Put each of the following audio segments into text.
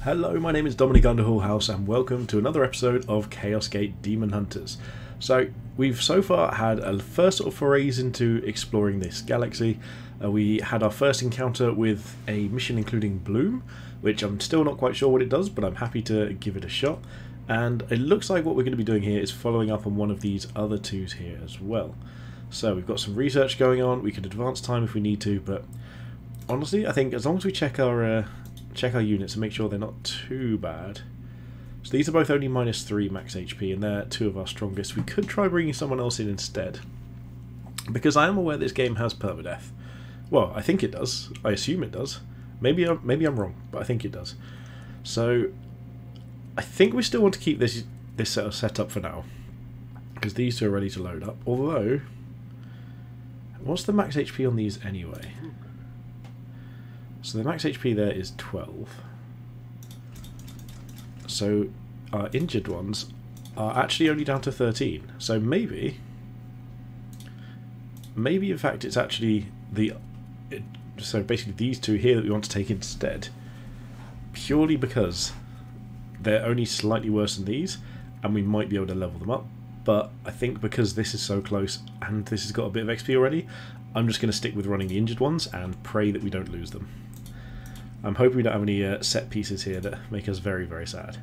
Hello, my name is Dominic Underhallhouse and welcome to another episode of Chaos Gate Demon Hunters. So, we've so far had a first sort of forays into exploring this galaxy. We had our first encounter with a mission including Bloom, which I'm still not quite sure what it does, but I'm happy to give it a shot. And it looks like what we're going to be doing here is following up on one of these other twos here as well. So, we've got some research going on. We could advance time if we need to, but honestly, I think as long as we check our units and make sure they're not too bad. So these are both only -3 max HP and they're two of our strongest. We could try bringing someone else in instead, because I am aware this game has permadeath. Well, I think it does. I assume it does. Maybe I'm wrong, but I think it does. So I think we still want to keep this sort of set up for now, because these two are ready to load up. Although, what's the max HP on these anyway? So the max HP there is 12. So our injured ones are actually only down to 13. So maybe in fact it's actually so basically these two here that we want to take instead, purely because they're only slightly worse than these and we might be able to level them up. But I think because this is so close and this has got a bit of XP already, I'm just going to stick with running the injured ones and pray that we don't lose them. I'm hoping we don't have any set pieces here that make us very, very sad.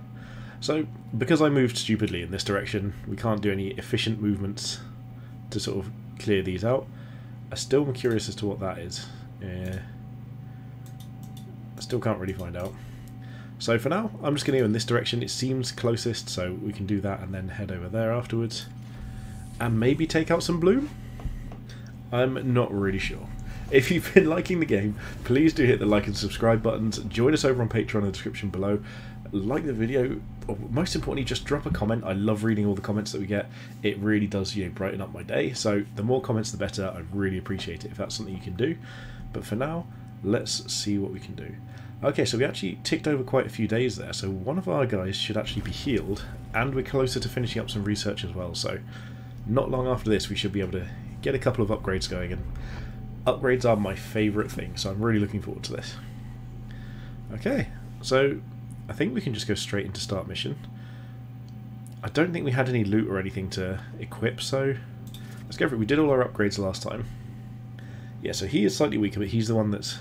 So, because I moved stupidly in this direction, we can't do any efficient movements to sort of clear these out. I still am curious as to what that is. I still can't really find out. So for now, I'm just going to go in this direction. It seems closest, so we can do that and then head over there afterwards. And maybe take out some Bloom? I'm not really sure. If you've been liking the game, please do hit the like and subscribe buttons. Join us over on Patreon in the description below. Like the video, or most importantly, just drop a comment. I love reading all the comments that we get. It really does, brighten up my day. So the more comments, the better. I really appreciate it if that's something you can do. But for now, let's see what we can do. Okay, so we actually ticked over quite a few days there. So one of our guys should actually be healed, and we're closer to finishing up some research as well. So not long after this, we should be able to get a couple of upgrades going. And upgrades are my favourite thing, so I'm really looking forward to this. Okay, so I think we can just go straight into start mission. I don't think we had any loot or anything to equip, so let's go for it. We did all our upgrades last time. Yeah, so he is slightly weaker, but he's the one that's...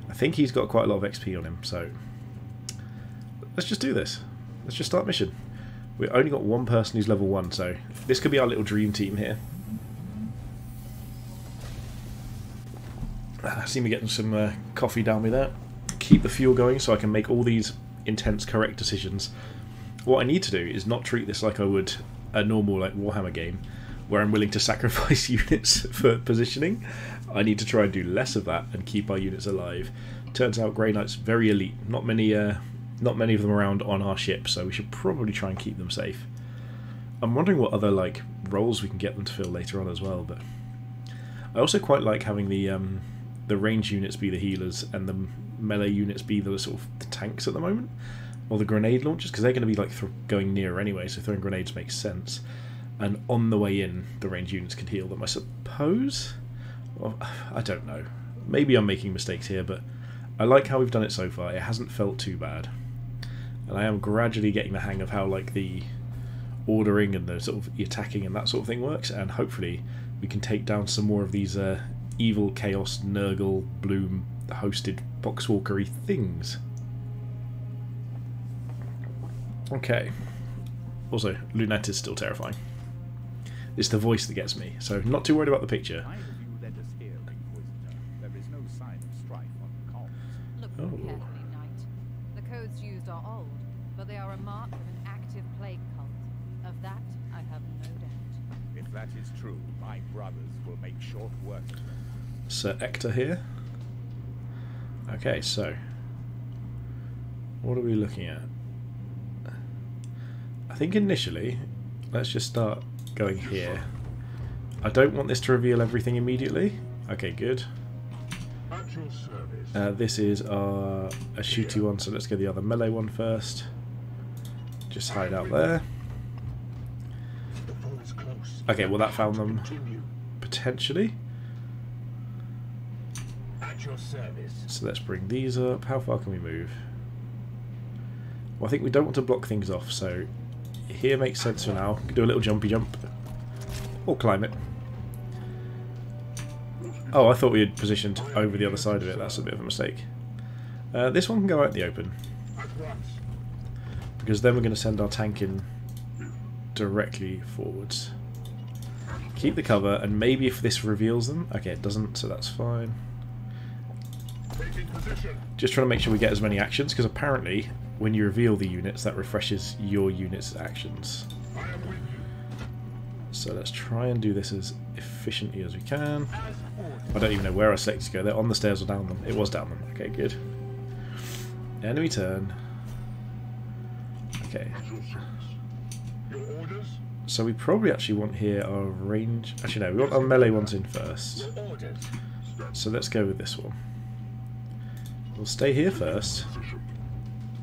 I think he's got quite a lot of XP on him, so let's just do this. Let's just start mission. We've only got one person who's level 1, so this could be our little dream team here. I see me getting some coffee down me there. Keep the fuel going so I can make all these intense correct decisions. What I need to do is not treat this like I would a normal Warhammer game, where I'm willing to sacrifice units for positioning. I need to try and do less of that and keep our units alive. Turns out Grey Knight's very elite. Not many of them around on our ship, so we should probably try and keep them safe. I'm wondering what other roles we can get them to fill later on as well. But I also quite like having the range units be the healers and the melee units be the sort of the tanks at the moment, or the grenade launchers, because they're going to be going near anyway, so throwing grenades makes sense. And on the way in, the range units can heal them, I suppose. Well, I don't know. Maybe I'm making mistakes here, but I like how we've done it so far. It hasn't felt too bad, and I am gradually getting the hang of how the ordering and the sort of attacking and that sort of thing works. And hopefully, we can take down some more of these evil chaos Nurgle Bloom hosted boxwalkery things. Okay. Also, Lunette is still terrifying. It's the voice that gets me, so not too worried about the picture. Look carefully, Knight. The codes used are old, but they are a mark of an active plague cult. Of that, I have no doubt. If that is true, my brothers will make short work of them. Sir Ector here. Okay, so what are we looking at? I think initially, let's just start going here. I don't want this to reveal everything immediately. Okay, good. This is a shooty one, so let's get the other melee one first. Just hide out there. Okay, well that found them potentially. At your service. So let's bring these up. How far can we move? Well, I think we don't want to block things off, so here makes sense for now. Do a little jumpy jump. Or climb it. Oh, I thought we had positioned over the other side of it. That's a bit of a mistake. This one can go out in the open. Because then we're going to send our tank in directly forwards. Keep the cover, and maybe if this reveals them... Okay, it doesn't, so that's fine. Just trying to make sure we get as many actions, because apparently when you reveal the units, that refreshes your unit's actions. So let's try and do this as efficiently as we can. I don't even know where I selected to go. They're on the stairs or down them. It was down them. Okay, good. Enemy turn. Okay. So we probably actually want here our range... Actually no, we want our melee ones in first. So let's go with this one. We'll stay here first.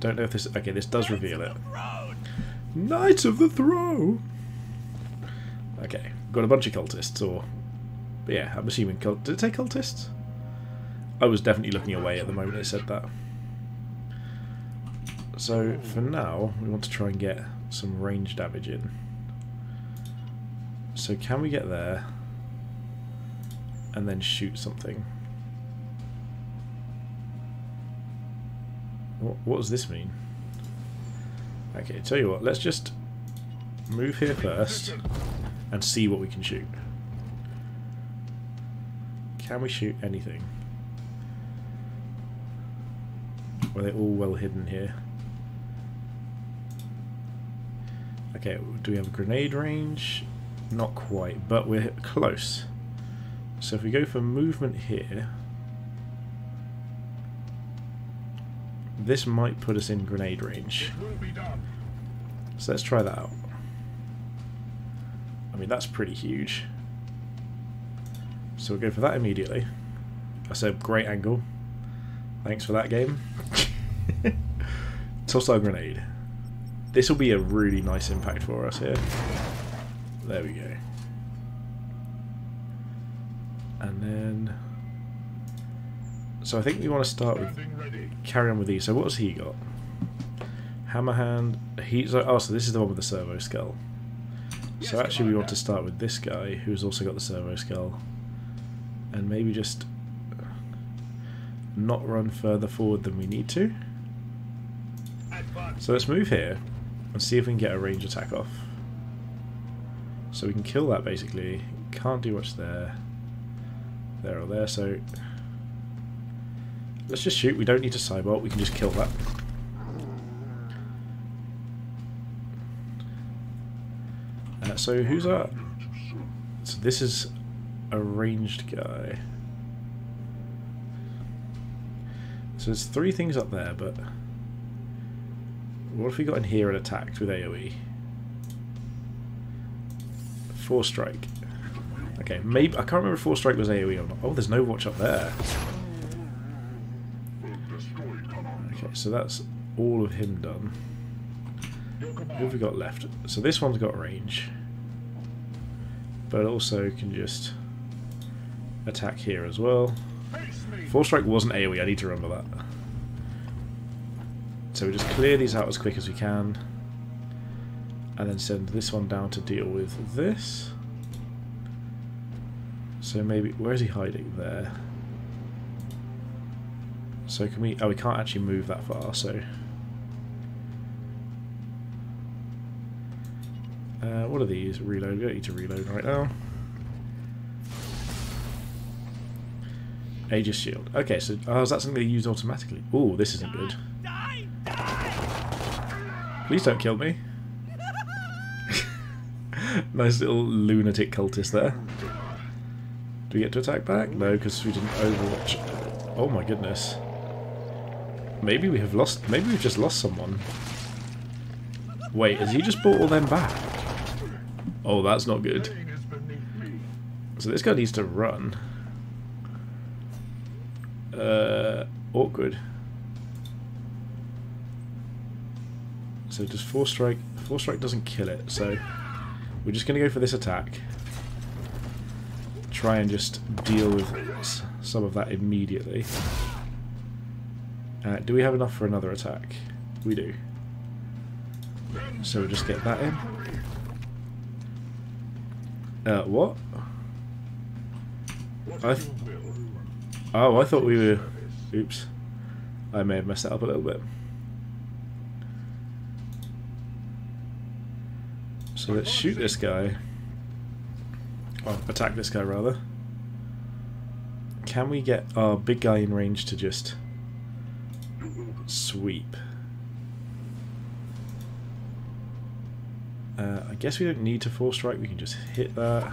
Don't know if this... Okay, this does reveal it. Knights of the Throne! Okay, got a bunch of cultists, or... But yeah, I'm assuming... Did it say cultists? I was definitely looking away at the moment it said that. So, for now, we want to try and get some range damage in. So can we get there and then shoot something? What does this mean? Okay, tell you what, let's just move here first and see what we can shoot. Can we shoot anything? Are they all well hidden here? Okay, do we have a grenade range? Not quite, but we're close. So if we go for movement here, this might put us in grenade range. So let's try that out. I mean, that's pretty huge. So we'll go for that immediately. That's a great angle. Thanks for that game. Toss our grenade. This will be a really nice impact for us here. There we go. And then... So I think we want to start with... Carry on with these. So what has he got? Hammerhand. He's... Oh, so this is the one with the servo skull. So actually we want to start with this guy, who's also got the servo skull. And maybe just... not run further forward than we need to. So let's move here and see if we can get a range attack off. So we can kill that basically. Can't do much there. There or there, so let's just shoot. We don't need to cyborg, we can just kill that. So who's our... So this is a ranged guy. So there's 3 things up there, but what if we got in here and attacked with AoE? 4 strike. Okay, maybe I can't remember if 4 strike was AoE or not. Oh, there's no watch up there. Okay, so that's all of him done. What have we got left? So this one's got range, but also can just attack here as well. 4 strike wasn't AoE, I need to remember that. So we just clear these out as quick as we can, and then send this one down to deal with this. So maybe... Where is he hiding? There. So can we... Oh, we can't actually move that far, so... what are these? Reload. We don't need to reload right now. Aegis Shield. Okay, so... Oh, is that something they use automatically? Ooh, this isn't good. Please don't kill me. Nice little lunatic cultist there. Do we get to attack back? No, because we didn't overwatch. Oh my goodness. Maybe we have lost... Maybe we've just lost someone. Wait, has he just brought all them back? Oh, that's not good. So this guy needs to run. Awkward. So does 4 strike... 4 strike doesn't kill it, so... We're just going to go for this attack. Try and just deal with some of that immediately. Do we have enough for another attack? We do. So we'll just get that in. What? I thought we were... Oops. I may have messed that up a little bit. So let's shoot this guy. Or attack this guy, rather. Can we get our big guy in range to just sweep? I guess we don't need to force strike, we can just hit that.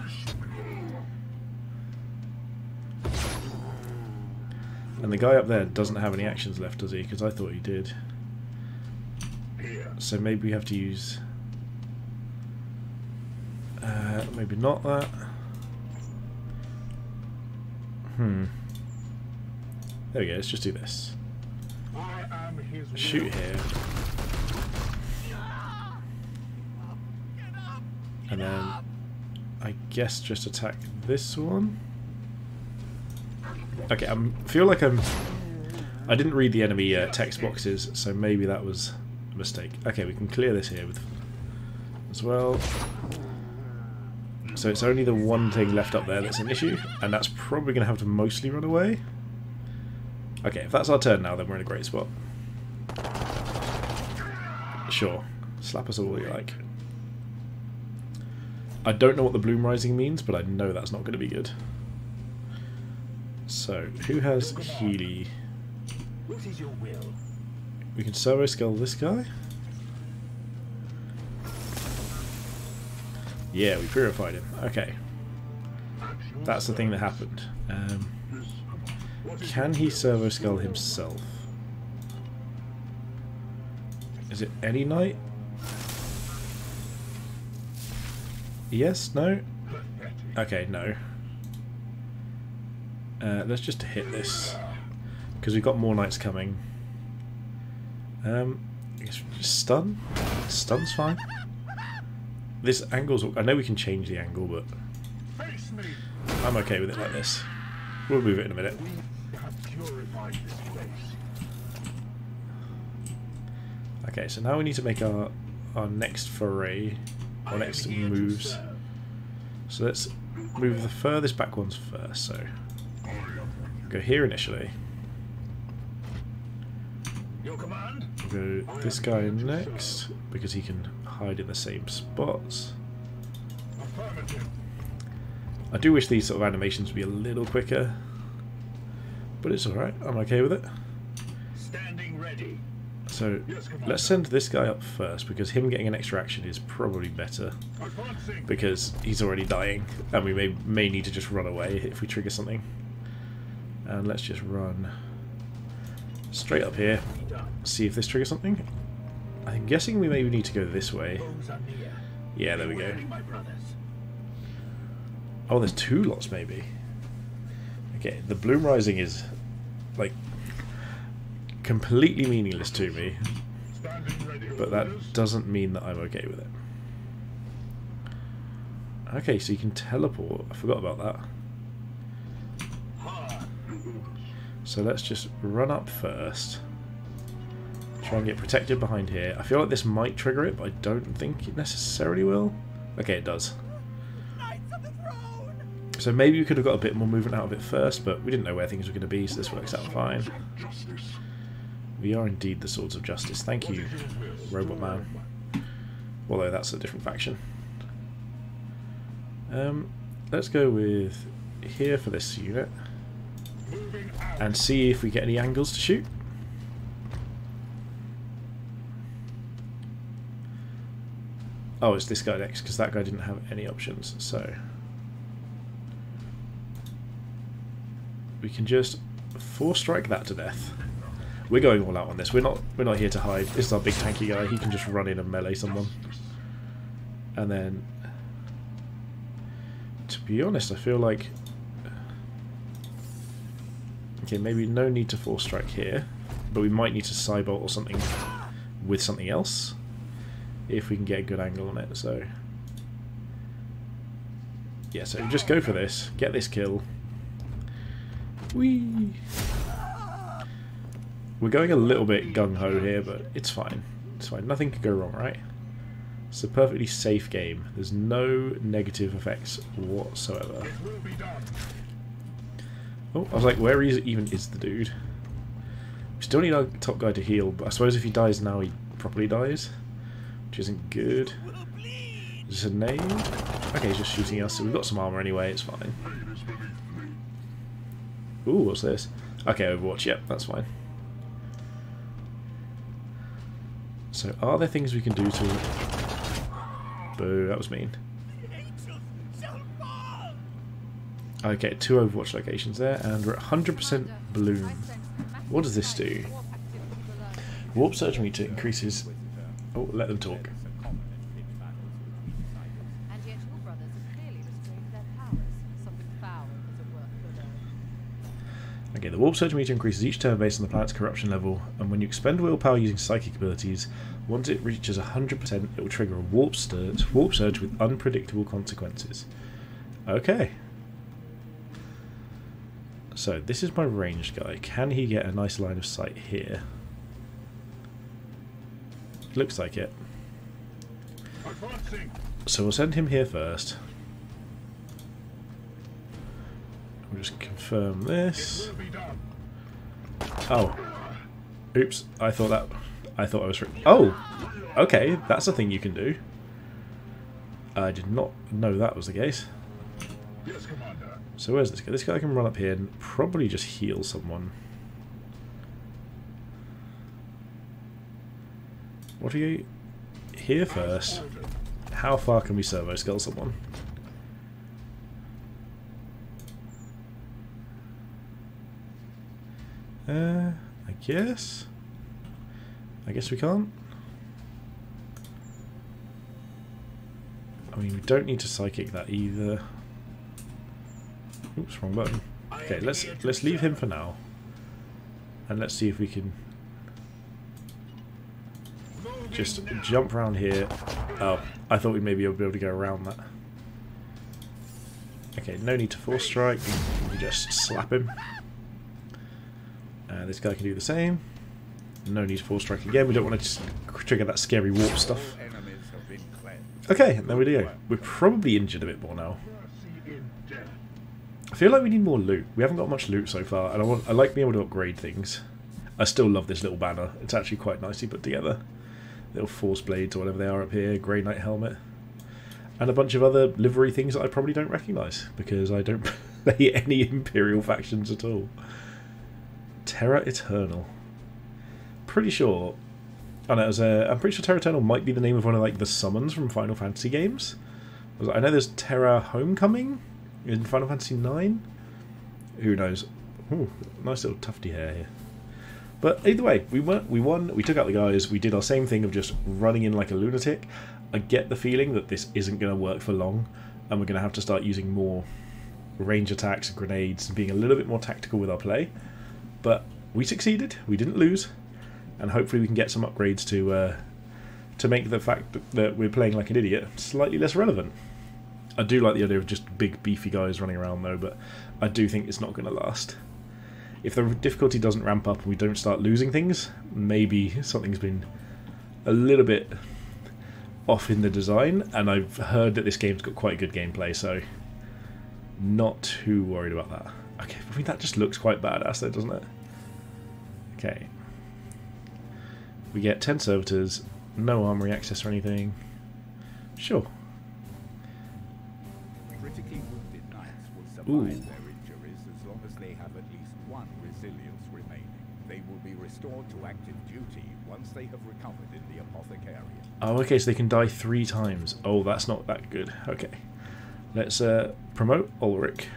And the guy up there doesn't have any actions left, does he? Because I thought he did. So maybe we have to use... maybe not that. There we go, let's just do this. Shoot here. And then I guess just attack this one. Okay, I feel like I didn't read the enemy text boxes, so maybe that was a mistake. Okay, we can clear this here with as well. So it's only the one thing left up there that's an issue, and that's probably going to have to mostly run away. Okay, if that's our turn now, then we're in a great spot. Sure, slap us all you like. I don't know what the Bloom Rising means, but I know that's not going to be good. So, who has Healy? We can servo skull this guy. Yeah, we purified him. Okay. That's the thing that happened. Can he servo skull himself? Is it any knight? Yes? No? Okay, no. Let's just hit this, because we've got more knights coming. I guess just stun? Stun's fine. This angle's... I know we can change the angle, but I'm okay with it like this. We'll move it in a minute. Okay, so now we need to make our next foray, our next moves. So let's move the furthest back ones first. So go here initially. We'll go this guy next because he can hide in the same spots. I do wish these sort of animations would be a little quicker, but it's alright, I'm okay with it. Standing ready. So let's send this guy up first, because him getting an extra action is probably better, because he's already dying and we may need to just run away if we trigger something. And let's just run straight up here, see if this triggers something. I'm guessing we maybe need to go this way. Yeah, there we go. Oh, there's two lots maybe. Okay, the Bloom Rising is like completely meaningless to me, but that doesn't mean that I'm okay with it. Okay, so you can teleport. I forgot about that. So let's just run up first. Try and get protected behind here. I feel like this might trigger it, but I don't think it necessarily will. Okay, it does. So maybe we could have got a bit more movement out of it first, but we didn't know where things were going to be, so this works out fine. We are indeed the Swords of Justice. Thank you, Robot Man. Although that's a different faction. Let's go with here for this unit and see if we get any angles to shoot. Oh, it's this guy next, because that guy didn't have any options, so we can just force strike that to death. We're going all out on this. We're not here to hide. This is our big tanky guy. He can just run in and melee someone. And then, to be honest, I feel like okay, maybe no need to force strike here, but we might need to cybolt or something with something else if we can get a good angle on it. So yeah, so just go for this, get this kill. Whee! We're going a little bit gung-ho here, but it's fine. It's fine. Nothing could go wrong, right? It's a perfectly safe game. There's no negative effects whatsoever. Oh, I was like, where even is the dude? We still need our top guy to heal, but I suppose if he dies now, he properly dies, which isn't good. Is this a nade? Okay, he's just shooting us, so we've got some armor anyway, it's fine. Ooh, what's this? Okay, Overwatch, yep, that's fine. So, are there things we can do to... Boo, that was mean. Okay, 2 Overwatch locations there, and we're at 100% bloom. What does this do? Warp Surge meter increases... Oh, let them talk. And yet your brothers have clearly restrained their powers. Something foul is at work below. Okay, the Warp Surge meter increases each turn based on the planet's corruption level, and when you expend willpower using psychic abilities, once it reaches 100%, it will trigger a Warp Surge with unpredictable consequences. Okay. So, this is my ranged guy. Can he get a nice line of sight here? Looks like it. So we'll send him here first. We'll just confirm this. Oh. Oops. I thought I was... Oh! Okay, that's a thing you can do. I did not know that was the case. So where's this guy? This guy can run up here and probably just heal someone. What are you... Here first. How far can we servo skull someone? I guess we can't. I mean, we don't need to psychic that either. Oops, wrong button. Okay, let's leave him for now, and let's see if we can just jump around here. Oh, I thought we'd maybe be able to go around that. Okay, no need to force strike. We just slap him. This guy can do the same. No need to force strike again. We don't want to just trigger that scary warp stuff. Okay, there we go. We're probably injured a bit more now. I feel like we need more loot. We haven't got much loot so far, and I like being able to upgrade things. I still love this little banner. It's actually quite nicely put together. Little force blades or whatever they are up here, Grey Knight helmet, and a bunch of other livery things that I probably don't recognise because I don't play any Imperial factions at all. Terra Eternal. Pretty sure. Oh no, I'm pretty sure Terra Eternal might be the name of one of like the summons from Final Fantasy games. I know there's Terra Homecoming in Final Fantasy IX. Who knows? Ooh, nice little tufty hair here. But either way, we won, we took out the guys, we did our same thing of just running in like a lunatic. I get the feeling that this isn't going to work for long, and we're going to have to start using more range attacks, grenades, and being a little bit more tactical with our play. But we succeeded, we didn't lose, and hopefully we can get some upgrades to make the fact that we're playing like an idiot slightly less relevant. I do like the idea of just big beefy guys running around though, but I do think it's not going to last. If the difficulty doesn't ramp up and we don't start losing things, maybe something's been a little bit off in the design, and I've heard that this game's got quite good gameplay, so not too worried about that. Okay, I mean that just looks quite badass though, doesn't it? Okay. We get 10 servitors, no armory access or anything. Sure. Critically wounded knights will survive their injuries as long as they have at least one resilience remaining. They will be restored to active duty once they have recovered in the apothecarium. Oh, okay, so they can die 3 times. Oh, that's not that good. Okay. Let's promote Ulrich.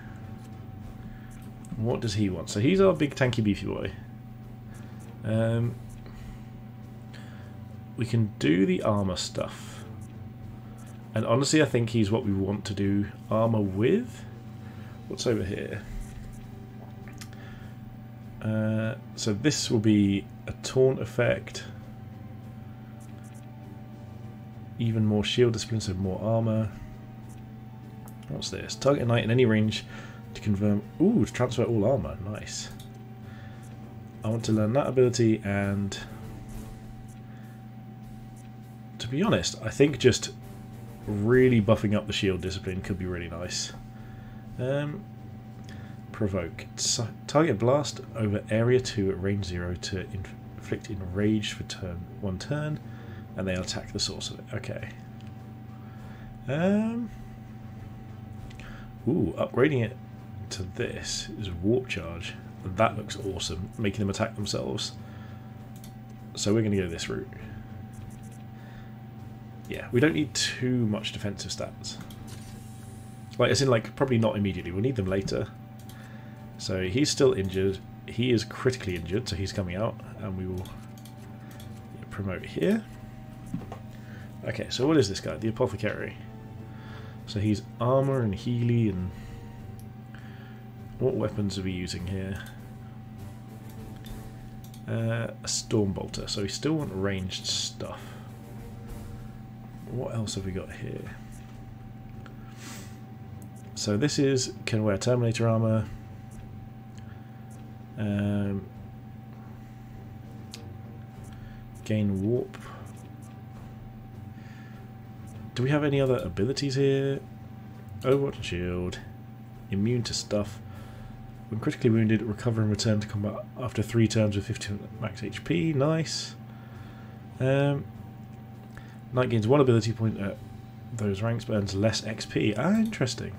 What does he want? So he's our big tanky beefy boy. We can do the armor stuff. And honestly, I think he's what we want to do armor with. What's over here? So this will be a taunt effect. Even more shield discipline, so more armor. What's this? Target a knight in any range to confirm. Ooh, to transfer all armor. Nice. I want to learn that ability, and to be honest, I think just really buffing up the shield discipline could be really nice. Provoke. Target blast over area 2 at range 0 to inflict enraged for one turn, and they'll attack the source of it. Okay. Ooh, upgrading it to this is warp charge. That looks awesome, making them attack themselves. So we're going to go this route. Yeah, we don't need too much defensive stats. Like, as in, like, probably not immediately. We'll need them later. So he's still injured. He is critically injured, so he's coming out, and we will promote here. Okay, so what is this guy? The Apothecary. So he's armor and Healy, and what weapons are we using here? A Stormbolter, so we still want ranged stuff. What else have we got here? So this is, can wear Terminator armor. Gain warp. Do we have any other abilities here? Overwatch and shield. Immune to stuff. When critically wounded, recover and return to combat after 3 turns with 50 max HP. Nice. Knight gains 1 ability point at those ranks but earns less XP. Ah, interesting.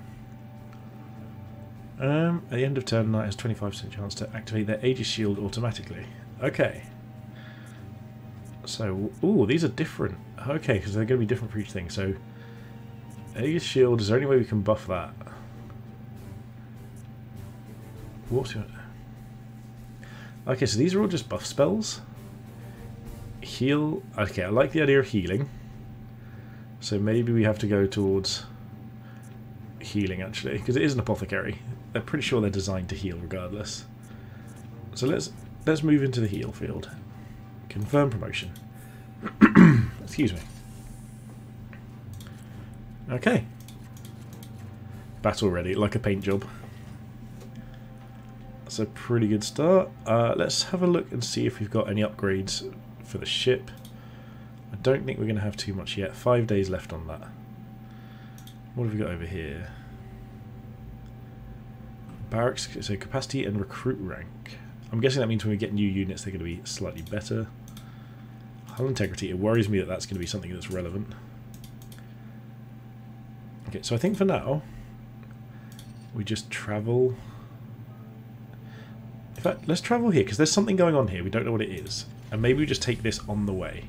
At the end of turn, Knight has 25% chance to activate their Aegis shield automatically. Okay. So, ooh, these are different. Okay, because they're going to be different for each thing. So, Aegis shield, is there any way we can buff that? What? Okay, so these are all just buff spells. Heal. Okay, I like the idea of healing. So maybe we have to go towards healing, actually, because it is an apothecary. They're pretty sure they're designed to heal regardless. So let's move into the heal field. Confirm promotion. Excuse me. Okay. Battle ready, like a paint job. That's a pretty good start. Let's have a look and see if we've got any upgrades for the ship. I don't think we're going to have too much yet. 5 days left on that. What have we got over here? Barracks, so capacity and recruit rank. I'm guessing that means when we get new units they're going to be slightly better. Hull integrity, it worries me that that's going to be something that's relevant. Okay, so I think for now we just travel. In fact, let's travel here because there's something going on here. We don't know what it is. And maybe we just take this on the way.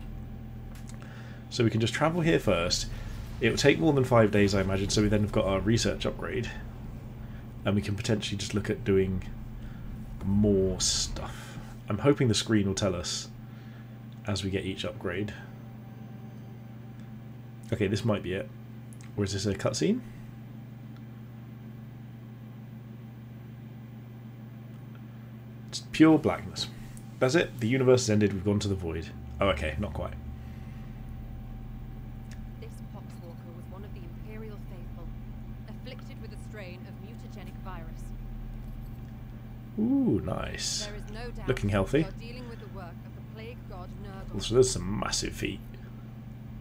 So we can just travel here first. It will take more than 5 days, I imagine, so we then have got our research upgrade. And we can potentially just look at doing more stuff. I'm hoping the screen will tell us as we get each upgrade. Okay, this might be it. Or is this a cutscene? It's pure blackness. That's it. The universe has ended. We've gone to the void. Oh, okay. Not quite. This poxwalker was one of the Imperial faithful, afflicted with a strain of mutagenic virus. Ooh, nice. There is no doubt Looking healthy. we are dealing with the work of the plague god Nurgle. Also, there's some massive feet.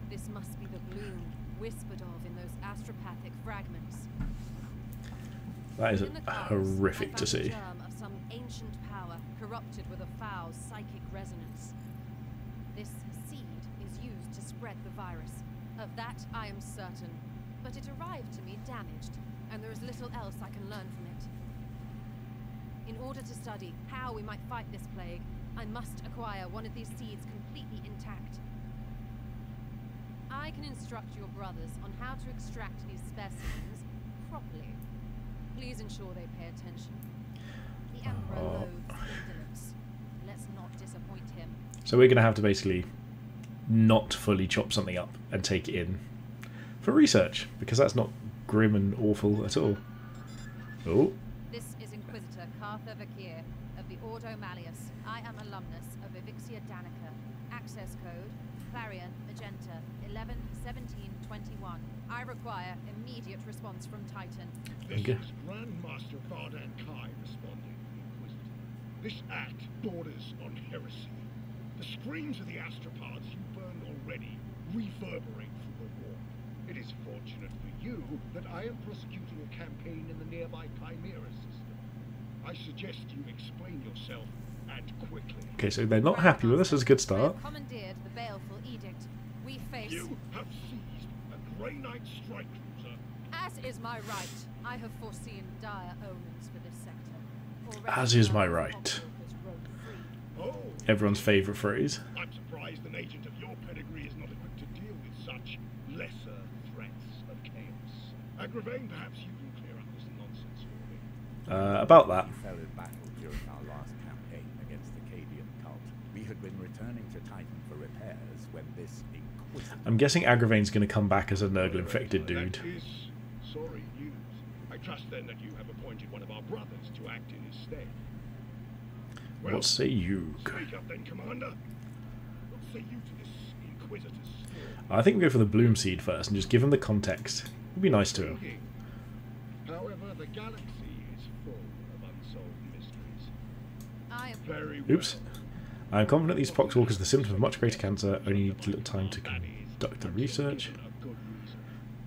This must be the gloom whispered of in those astropathic fragments. That is In the clouds, horrific I to found see. the germ of some ancient power corrupted with a foul psychic resonance. This seed is used to spread the virus. Of that I am certain. But it arrived to me damaged, and there is little else I can learn from it. In order to study how we might fight this plague, I must acquire one of these seeds completely intact. I can instruct your brothers on how to extract these specimens properly. Please ensure they pay attention. The Emperor loathes indolence. Let's not disappoint him. So we're going to have to basically not fully chop something up and take it in for research, because that's not grim and awful at all. Oh. This is Inquisitor Cartha Vakir of the Ordo Malleus. I am alumnus of Evixia Danica. Access code Clarion Magenta 111721. I require immediate response from Titan. This Okay. is Grandmaster Vardan Kai responding, Inquisitor. This act borders on heresy. The screams of the astropods you burned already reverberate through the war. It is fortunate for you that I am prosecuting a campaign in the nearby Chimera system. I suggest you explain yourself, and quickly. Okay, so they're not happy with us. That's a good start. Commandeered the baleful edict. We face. You have seized a Grey Knight strike cruiser. As is my right, I have foreseen dire omens for this sector. As is my right. Oh, Everyone's favourite phrase. I'm surprised an agent of your pedigree is not equipped to deal with such lesser threats of chaos. Agravain, perhaps you can clear up this nonsense for me. About that. We fell in battle during our last campaign against the Cadian cult. We had been returning to Titan for repairs when this inquisitor... I'm guessing Agravain's going to come back as a Nurgle infected dude. That is sorry news. I trust then that you have appointed one of our brothers to act in his stead. Well, What say you? speak up then, Commander. What say you to this Inquisitor's story? I think we go for the Bloom Seed first and just give him the context. It'd be nice to him. However, the galaxy is full of unsolved mysteries. I am Very well. Oops. I am confident these poxwalkers are the symptom of much greater cancer. Only need a little time to conduct the research. Given a good reason.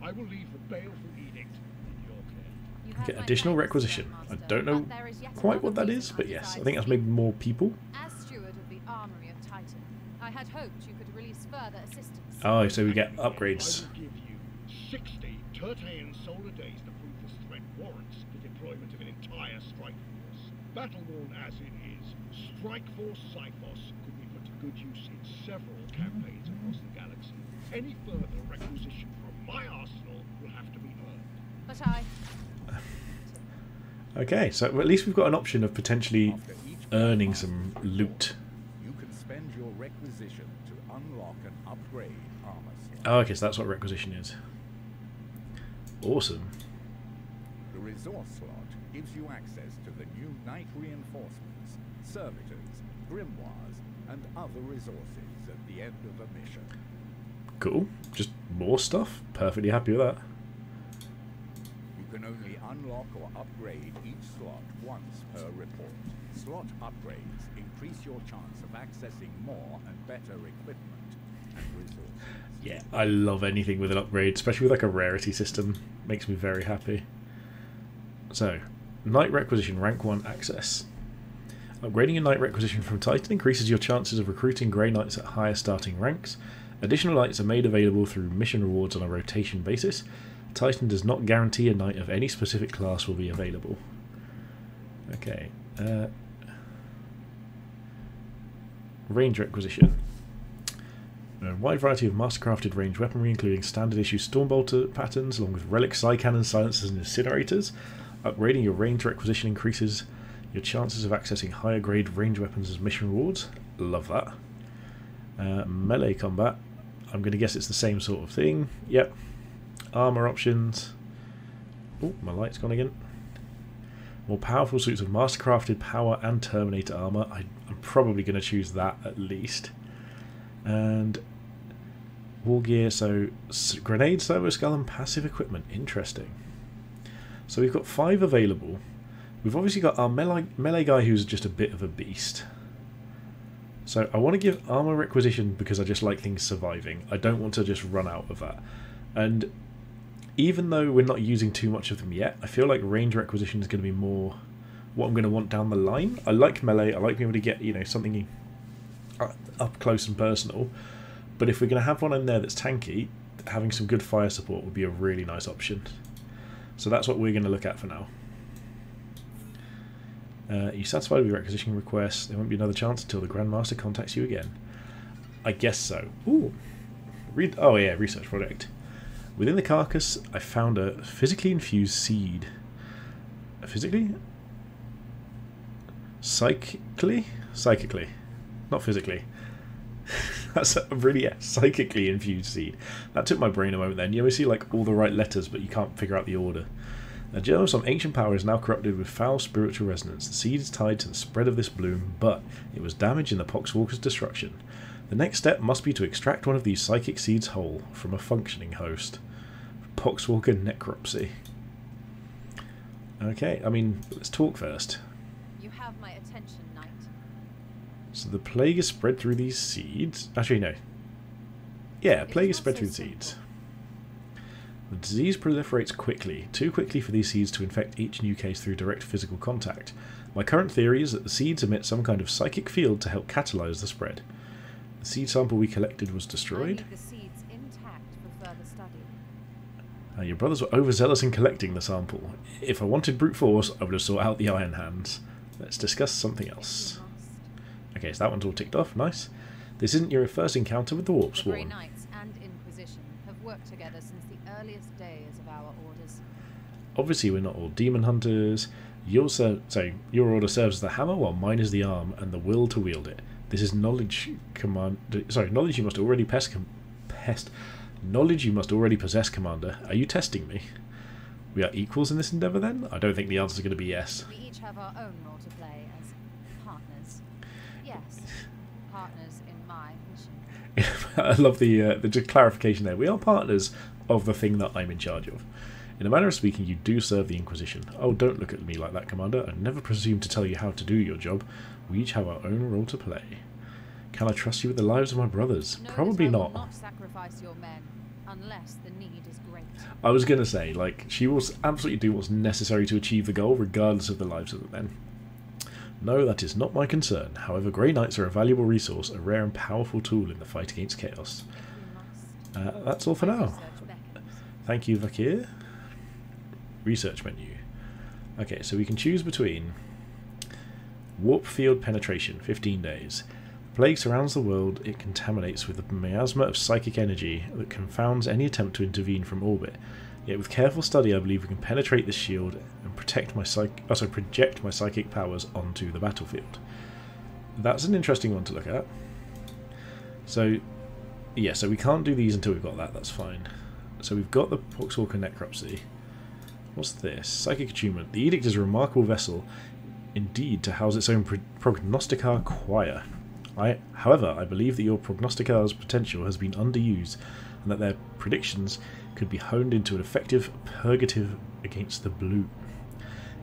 I will leave the baleful edict in your care. You have Get my additional thanks, requisition. Grand I Master, don't know but there is yet quite what another that reason is, but I yes, I decide think that's to maybe more people. As steward of the armory of Titan, I had hoped you could release further assistance. Oh, so we get I upgrades. will give you 60 Tertean solar days to prove this threat warrants the deployment of an entire strike force. Battle-worn as it is, Strike Force Cyphos could be put to good use in several campaigns across the galaxy. Any further requisition from my arsenal will have to be earned. But I... Okay, so at least we've got an option of potentially After each earning battle, some loot. you can spend your requisition to unlock and upgrade armor slot. Oh, okay, so that's what requisition is. Awesome. The resource slot gives you access to the new Knight reinforcements, servitors, grimoires, and other resources at the end of a mission. Cool. Just more stuff. Perfectly happy with that. You can only unlock or upgrade each slot once per report. Slot upgrades increase your chance of accessing more and better equipment and resources. Yeah, I love anything with an upgrade, especially with like a rarity system. Makes me very happy. So, Knight Requisition Rank 1 access. Upgrading a Knight Requisition from Titan increases your chances of recruiting Grey Knights at higher starting ranks. Additional Knights are made available through mission rewards on a rotation basis. Titan does not guarantee a Knight of any specific class will be available. Okay. Range Requisition. A wide variety of mastercrafted range weaponry, including standard issue Stormbolter patterns, along with relic Psycannons, silencers, and incinerators. Upgrading your range requisition increases your chances of accessing higher grade range weapons as mission rewards. Love that. Melee combat. I'm going to guess it's the same sort of thing. Yep. Armor options. Oh, my light's gone again. More powerful suits of mastercrafted power and Terminator armor. I'm probably going to choose that at least. And war gear, so grenade, servo skull, and passive equipment. Interesting. So we've got 5 available. We've obviously got our melee guy who's just a bit of a beast. So I want to give armor requisition because I just like things surviving. I don't want to just run out of that. And even though we're not using too much of them yet, I feel like range requisition is going to be more what I'm going to want down the line. I like melee. I like being able to get, you know, something up close and personal. But if we're going to have one in there that's tanky, having some good fire support would be a really nice option. So that's what we're going to look at for now. You satisfied with your requisition request? There won't be another chance until the Grandmaster contacts you again. I guess so. Ooh. Oh yeah, research project. Within the carcass, I found a physically infused seed. Physically? Psychically? Psychically. Not physically. That's a really psychically infused seed. That took my brain a moment then. You ever see like all the right letters but you can't figure out the order. A gem of some ancient power is now corrupted with foul spiritual resonance. The seed is tied to the spread of this bloom, but it was damaged in the Poxwalker's destruction. The next step must be to extract one of these psychic seeds whole from a functioning host. Poxwalker necropsy. Okay, I mean, let's talk first. You have my attention, Knight. So the plague is spread through these seeds. Actually, no. Yeah, plague is spread through the seeds. The disease proliferates quickly, too quickly for these seeds to infect each new case through direct physical contact. My current theory is that the seeds emit some kind of psychic field to help catalyze the spread. The seed sample we collected was destroyed. I need the seeds intact for further study. Your brothers were overzealous in collecting the sample. If I wanted brute force, I would have sought out the Iron Hands. Let's discuss something else. Okay, so that one's all ticked off. Nice. This isn't your first encounter with the Warp The Grey Sworn. Knights and Inquisition have worked together since the earliest days of our orders. Obviously, we're not all demon hunters. Your order serves as the hammer, while mine is the arm and the will to wield it. This is knowledge knowledge you must already knowledge you must already possess, Commander. Are you testing me? We are equals in this endeavour, then? I don't think the answer is going to be yes. We each have our own role to play as partners. Yes, partners in my mission. I love the clarification there. We are partners of the thing that I'm in charge of. In a manner of speaking, you do serve the Inquisition. Oh, don't look at me like that, Commander. I never presume to tell you how to do your job. We each have our own role to play. Can I trust you with the lives of my brothers? Know Probably that I will not. not sacrifice your men unless the need is great. I was going to say, like, she will absolutely do what's necessary to achieve the goal, regardless of the lives of the men. No, that is not my concern. However, Grey Knights are a valuable resource, a rare and powerful tool in the fight against chaos. We must. That's all for now. Research beckons. Thank you, Vakir. Research menu. Okay, so we can choose between warp field penetration, 15 days. The plague surrounds the world. It contaminates with a miasma of psychic energy that confounds any attempt to intervene from orbit. Yet with careful study, I believe we can penetrate this shield and project my psychic powers onto the battlefield. That's an interesting one to look at. So, yeah, so we can't do these until we've got that. That's fine. So we've got the Poxwalker Necropsy. What's this? Psychic Attunement. The Edict is a remarkable vessel, indeed, to house its own prognosticar choir. However, I believe that your prognosticar's potential has been underused, and that their predictions could be honed into an effective purgative against the blue.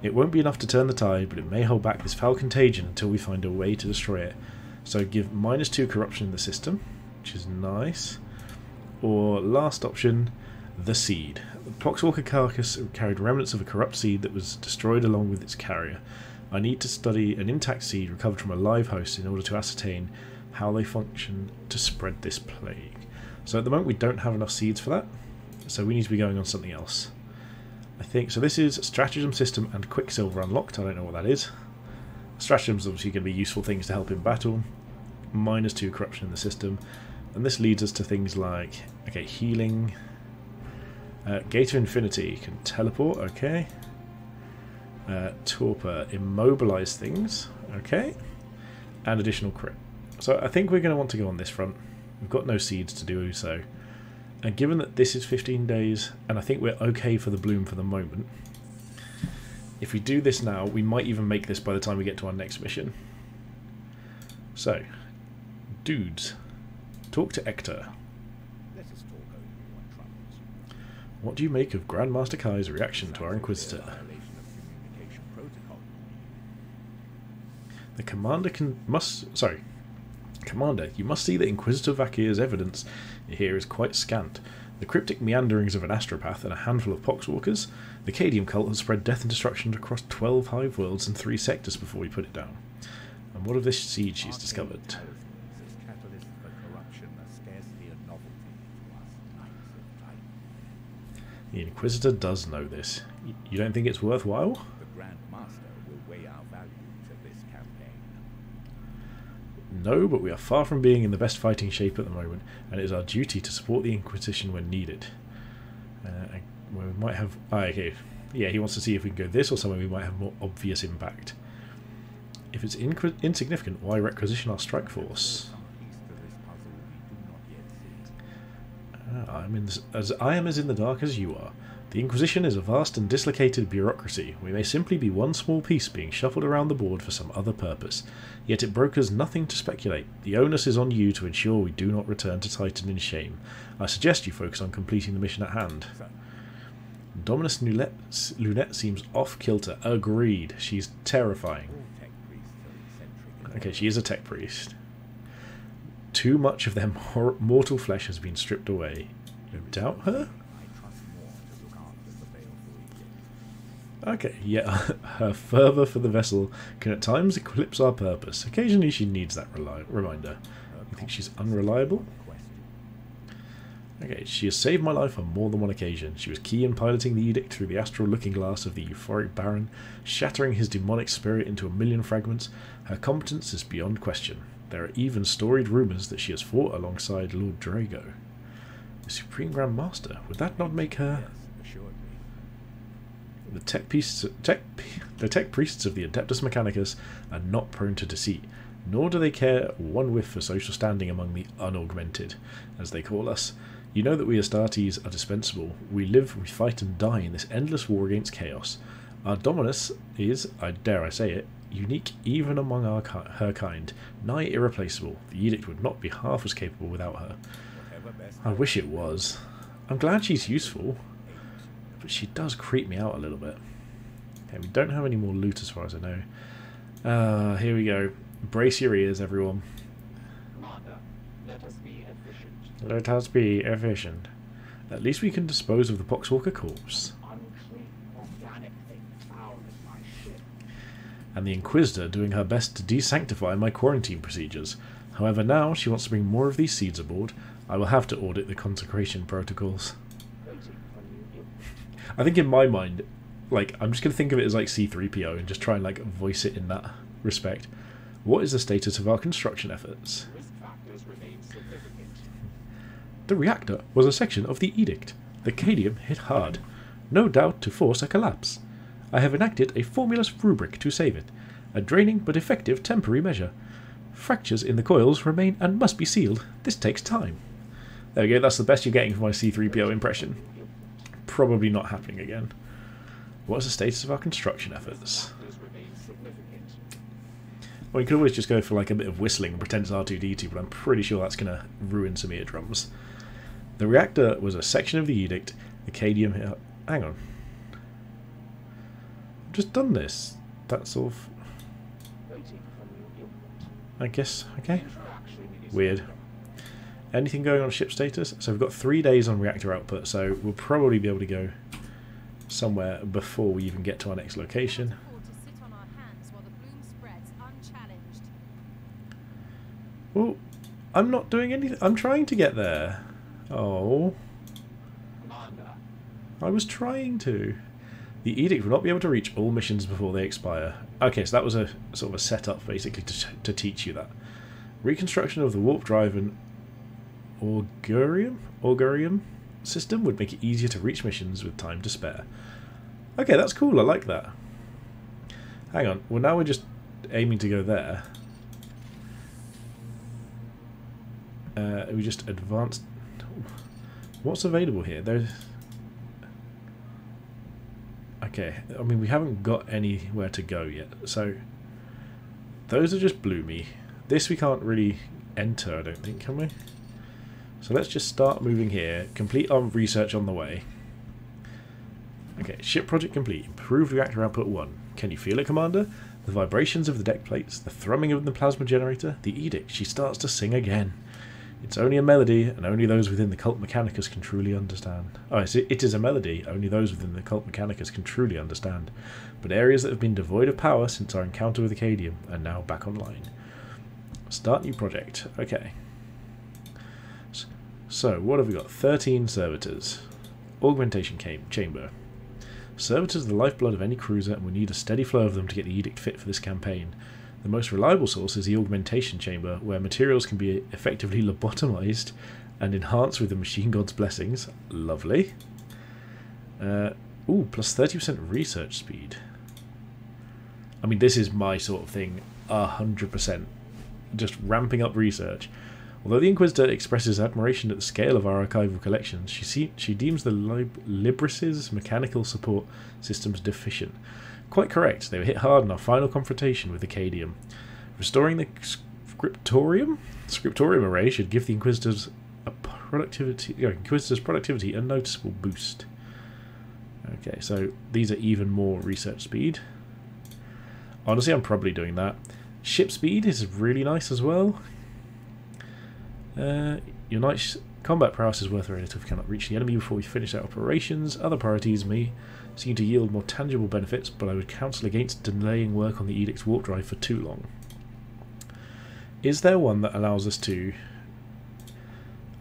It won't be enough to turn the tide, but it may hold back this foul contagion until we find a way to destroy it. So give -2 corruption in the system, which is nice. Or last option, the seed. The Poxwalker carcass carried remnants of a corrupt seed that was destroyed along with its carrier. I need to study an intact seed recovered from a live host in order to ascertain how they function to spread this plague. So at the moment we don't have enough seeds for that, so we need to be going on something else. I think, so this is Stratagem System and Quicksilver unlocked. I don't know what that is. Stratagem's obviously going to be useful things to help in battle. -2 corruption in the system. And this leads us to things like, okay, healing. Gate of Infinity can teleport, okay. Torpor, immobilize things, okay. And additional crit. So I think we're going to want to go on this front. We've got no seeds to do so. And given that this is 15 days, and I think we're okay for the bloom for the moment, if we do this now, we might even make this by the time we get to our next mission. So, dudes, talk to Ector. Let us talk over your troubles. What do you make of Grandmaster Kai's reaction to our Inquisitor? Violation of communication protocol. The Commander Commander, you must see that Inquisitor Vakir's evidence here is quite scant. The cryptic meanderings of an astropath and a handful of poxwalkers, the Cadium cult has spread death and destruction across 12 hive worlds and 3 sectors before we put it down. And what of this seed she's discovered? As catalyst for corruption are scarcely a novelty to us Knights of Time. The Inquisitor does know this. You don't think it's worthwhile? The Grand Master will weigh our value to this campaign. No, but we are far from being in the best fighting shape at the moment, and it is our duty to support the Inquisition when needed. We might have... okay. Yeah, he wants to see if we can go this or somewhere we might have more obvious impact. If it's insignificant, why requisition our strike force? Some piece to this puzzle we do not yet see. I am as in the dark as you are. The Inquisition is a vast and dislocated bureaucracy. We may simply be one small piece being shuffled around the board for some other purpose. Yet it brokers nothing to speculate. The onus is on you to ensure we do not return to Titan in shame. I suggest you focus on completing the mission at hand. So, Dominus Lunette seems off-kilter. Agreed. She's terrifying. all tech priests are eccentric. Okay, she is a tech priest. Too much of their mortal flesh has been stripped away. You doubt her? I trust more Okay, yeah, her fervour for the vessel can at times eclipse our purpose. Occasionally she needs that reminder. You think she's unreliable? Okay, she has saved my life on more than one occasion. She was key in piloting the edict through the astral looking glass of the euphoric Baron, shattering his demonic spirit into a million fragments. Her competence is beyond question. There are even storied rumours that she has fought alongside Lord Drago. The Supreme Grand Master. Would that not make her... The tech priests of the Adeptus Mechanicus are not prone to deceit, nor do they care one whiff for social standing among the unaugmented, as they call us. You know that we Astartes are dispensable. We live, we fight and die in this endless war against chaos. Our Dominus is, dare I say it, unique even among her kind, nigh irreplaceable. The edict would not be half as capable without her. I wish it was. I'm glad she's useful, but she does creep me out a little bit. Okay, we don't have any more loot as far as I know. Here we go. Brace your ears, everyone. Commander, let us be efficient. Let us be efficient. At least we can dispose of the Poxwalker corpse. Unclean, organic thing found in my ship. And the Inquisitor doing her best to desanctify my quarantine procedures. However, now she wants to bring more of these seeds aboard. I will have to audit the consecration protocols. I think in my mind, like, I'm just going to think of it as like C-3PO and just try and like voice it in that respect. What is the status of our construction efforts? Risk factors remain significant. The reactor was a section of the edict. The Cadium hit hard, no doubt to force a collapse. I have enacted a formulous rubric to save it, a draining but effective temporary measure. Fractures in the coils remain and must be sealed. This takes time. There we go, that's the best you're getting for my C-3PO impression. Probably not happening again. What is the status of our construction efforts? Well, you could always just go for like a bit of whistling and pretend it's R2-D2, but I'm pretty sure that's going to ruin some eardrums. The reactor was a section of the edict. The Cadium here. Hang on. I've just done this. That's all. I guess. Okay. Weird. Anything going on ship status? So we've got 3 days on reactor output, so we'll probably be able to go somewhere before we even get to our next location. Oh, I'm not doing anything. I'm trying to get there. Oh. I was trying to. The edict will not be able to reach all missions before they expire. Okay, so that was a sort of a setup basically to teach you that. Reconstruction of the warp drive and Augurium system would make it easier to reach missions with time to spare. Okay, that's cool. I like that. Hang on. Well, now we're just aiming to go there. We just advanced. What's available here? There's. Okay, I mean we haven't got anywhere to go yet, so those are just bloomy. This we can't really enter, I don't think, can we? So let's just start moving here. Complete our research on the way. Okay, ship project complete. Improved reactor output 1. Can you feel it, Commander? The vibrations of the deck plates, the thrumming of the plasma generator, the edict. She starts to sing again. It's only a melody, and only those within the Cult Mechanicus can truly understand. Oh, it is a melody, only those within the Cult Mechanicus can truly understand. But areas that have been devoid of power since our encounter with the Cadium are now back online. Start new project. Okay. So, what have we got? 13 servitors. Augmentation chamber. Servitors are the lifeblood of any cruiser, and we need a steady flow of them to get the edict fit for this campaign. The most reliable source is the augmentation chamber, where materials can be effectively lobotomized and enhanced with the machine god's blessings. Lovely. Ooh, plus 30% research speed. I mean, this is my sort of thing, 100%. Just ramping up research. Although the Inquisitor expresses admiration at the scale of our archival collections, she deems the Libris's mechanical support systems deficient. Quite correct, they were hit hard in our final confrontation with the Cadium. Restoring the Scriptorium array should give the Inquisitor's productivity a noticeable boost. Okay, so these are even more research speed. Honestly, I'm probably doing that. Ship speed is really nice as well. Yeah, Your knight's combat prowess is worth very little if you cannot reach the enemy before you finish their operations. Other priorities may seem to yield more tangible benefits, but I would counsel against delaying work on the Edict's warp drive for too long. Is there one that allows us to...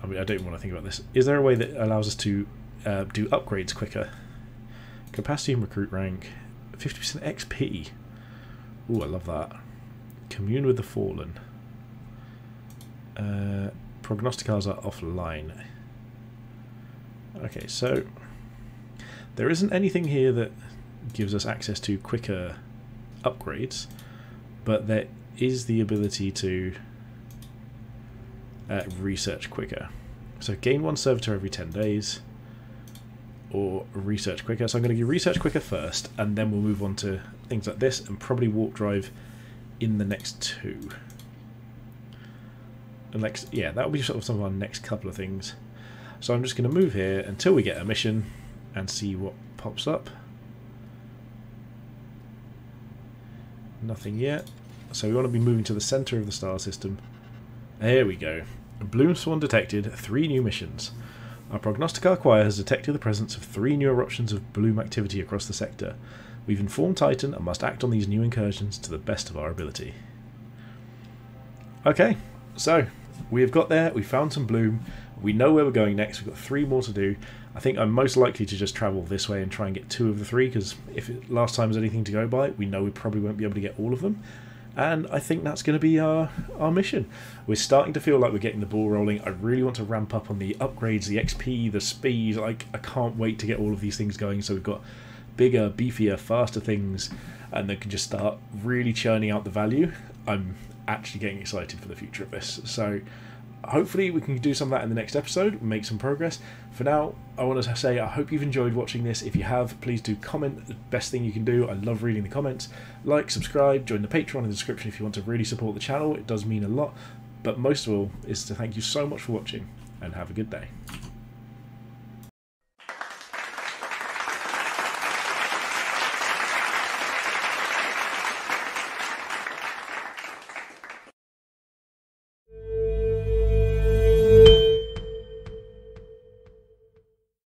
I mean, I don't want to think about this. Is there a way that allows us to do upgrades quicker? Capacity and recruit rank. 50% XP. Ooh, I love that. Commune with the Fallen. Prognosticars are offline. Okay, so there isn't anything here that gives us access to quicker upgrades, but there is the ability to research quicker. So gain 1 servitor every 10 days, or research quicker. So I'm going to do research quicker first, and then we'll move on to things like this, and probably warp drive in the next 2. And yeah, that will be sort of some of our next couple of things. So I'm just going to move here until we get a mission and see what pops up. Nothing yet. So we want to be moving to the centre of the star system. There we go. Bloom Swan detected. 3 new missions. Our Prognosticar Choir has detected the presence of 3 new eruptions of bloom activity across the sector. We've informed Titan and must act on these new incursions to the best of our ability. Okay, so we have got there. We found some bloom. We know where we're going next. We've got 3 more to do. I think I'm most likely to just travel this way and try and get 2 of the 3, because if last time is anything to go by, we know we probably won't be able to get all of them. And I think that's going to be our mission. We're starting to feel like we're getting the ball rolling. I really want to ramp up on the upgrades, the XP, the speed. Like, I can't wait to get all of these things going, so we've got bigger, beefier, faster things, and they can just start really churning out the value. I'm actually getting excited for the future of this. So hopefully we can do some of that in the next episode, make some progress. For now, I want to say I hope you've enjoyed watching this. If you have, please do comment. The best thing you can do. I love reading the comments. Like, subscribe, join the Patreon in the description if you want to really support the channel. It does mean a lot. But most of all is to thank you so much for watching, and have a good day.